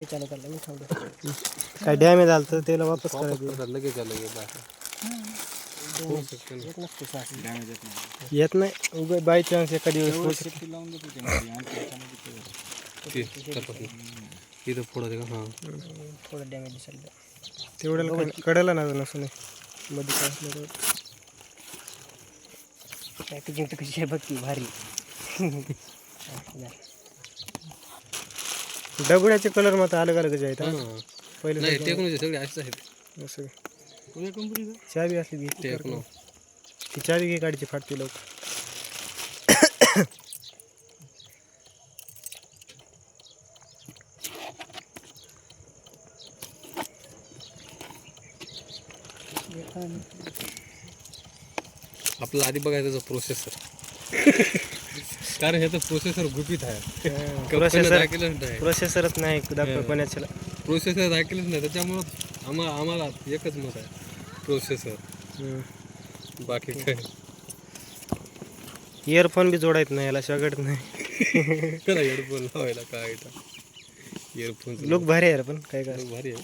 चालू करलं मी थांबलो. काय डॅमेज झालं तर त्याला वापस करायचं. लगेच झालं येत नाही उगा बाय चान्स एखादी वेळेस होऊ शकते. इथं पुढं का हां थोडं डॅमेज दिसायला. तेवढ्याला कडेला ना नसून मध्ये काय असलं पॅकेजिंग तर कशी आहे बघ की भारी. दगडाचे कलर मात्र अलग अलगच आहेत. पहिले नाही टेक्नॉलॉजी सगळे असेच आहेत. असं कोणत्या कंपनीचं चावी असली की टेक्नो ती चावी घे गाडीची फाटते लोक. आपल्याला आधी बघायचं त्याचा प्रोसेसर. कारण ह्याचं प्रोसेसर गुपित आहे. प्रोसेसरच नाही दाखव कोणाच्याला. प्रोसेसर दाखवलंच नाही त्याच्यामुळं आम्हाला एकच मत आहे प्रोसेसर. बाकी काय इयरफोन बी जोडायत नाही याला सगळत नाही. करा हेडफोन लावायला काय इयरफोन लुक भारी आहे पण काय काय भारी आहे.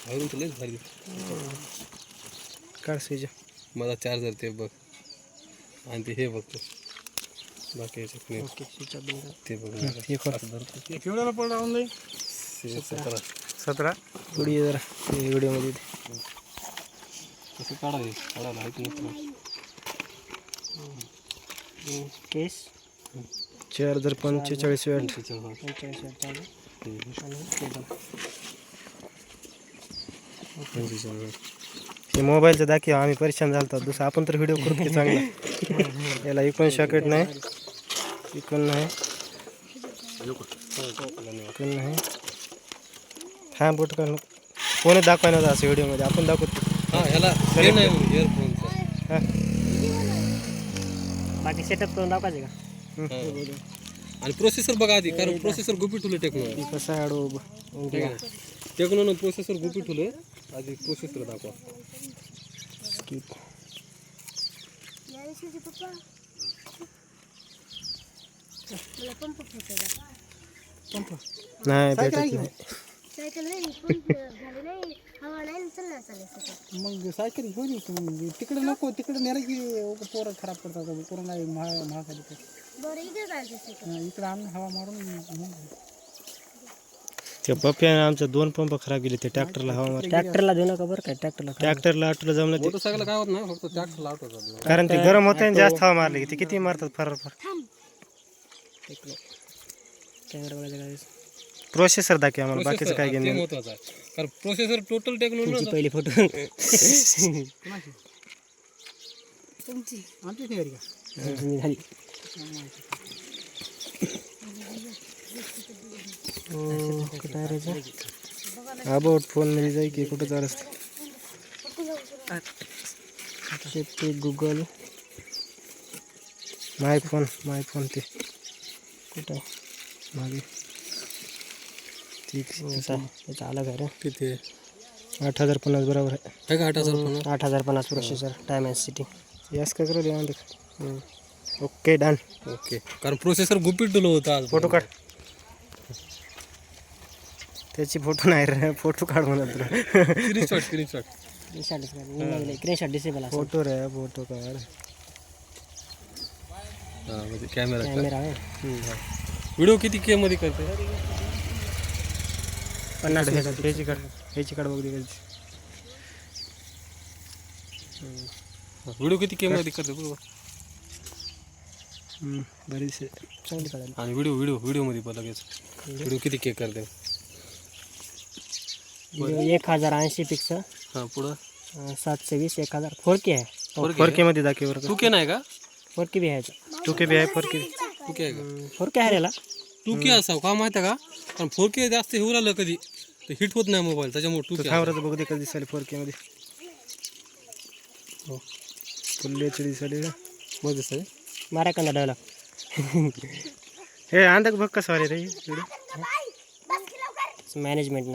अजून तर लयच भारी काढ स्विच. माझा चार्जर ते बघ आणि ते हे बघतो बाकी याच्यात नाही. ते बघ केवढ्याला पडला ऑनलाईन 17 व्हिडिओ जरा व्हिडिओमध्ये कसं काढायला माहिती नसतं. केस चार्जर 45 वॅट. 45 वॅट चालू हे मोबाईलचं दाखव आम्ही परेशान झालो. दुसरं आपण तर व्हिडिओ करू की चांगला. याला इकून शॉकेट नाही इकून नाही इकून नाही. हा बोट का कोणी दाखवायला नव्हतं असं व्हिडिओमध्ये आपण दाखवतो. हां ह्याला हे नाही इयरफोनचं. हां बाकी सेटअप करून दाखवायचे का? आणि प्रोसेसर बघा आधी कारण प्रोसेसर गुपित ठेवलं टेक्नो. कसं ॲडो टेक्नोनं प्रोसेसर गुपित ठेवलं. आधी प्रोसेसर दाखवा. नाही भेटत नाही. मग सायकल घेऊन तिकडे नको तिकडे नेलं की पोरं खराब करतात. पोरं नाही महागाली इकडे आणून हवा मारून. ते पप्प्याने आमचा 2 पंप खराब गेले ते ट्रॅक्टरला हवा मार. ट्रॅक्टरला देऊ नका बरं काय ट्रॅक्टरला ऑटोला जमलं ते मोटरसायकल काय होत नाही फक्त ट्रॅक्टरला आठवतात. कारण ते गरम होते आणि जास्त हवा मारली की ते किती मारतात फार कॅमेरा बघायचं काय प्रोसेसर दाखव आम्हाला बाकीचं काय ते घेणं. महत्वाचं आहे कारण प्रोसेसर टोटल टेक्नॉलॉजी पहिले फोटो आमची तयारी का झाली. अबाउट फोन मध्ये जाई की कुठं चालू ते गुगल माय फोन ते कुठं मागे ठीक त्याचा अलग आहे रे. किती 8050 बरोबर आहे. का 8050 8050 processor time and city. Yes का करू द्या. Okay done. ओके कारण प्रोसेसर गुपित ठेवलं होतं आज. फोटो काढ. त्याची फोटो नाही रे फोटो काढ म्हणत तुला. स्क्रीनशॉट स्क्रीनशॉट डिसेबल फोटो रे फोटो काढ. हां म्हणजे कॅमेरा कॅमेरा आहे. व्हिडिओ किती के मध्ये करते 50 ह्याची काढ बघ दे. व्हिडिओ किती के मध्ये करते बरोबर. बरीच चांगली काढायला. आणि व्हिडिओ मध्ये पण लगेच व्हिडिओ किती के करते. 1080 पिक्सल. हां पुढं 720 1000 4K आहे. 4K मध्ये दाखव बरं. 2K नाही का 4K बी आहे. 2K बी आहे 4K. 2K आहे का 4K आहे याला. 2K असावं का माहिती आहे का कारण 4K जास्त होऊ लागलं कधी तर हिट होत नाही मोबाईल त्याच्यामुळे 2K कॅमेरा बघू दे कधी दिसायला 4K मध्ये. हो फुल एच डी दिसायला मग दिसतंय. मारा कांदा डायलॉग. हे अंदाज बघ कसं आले रे व्हिडिओ मॅनेजमेंट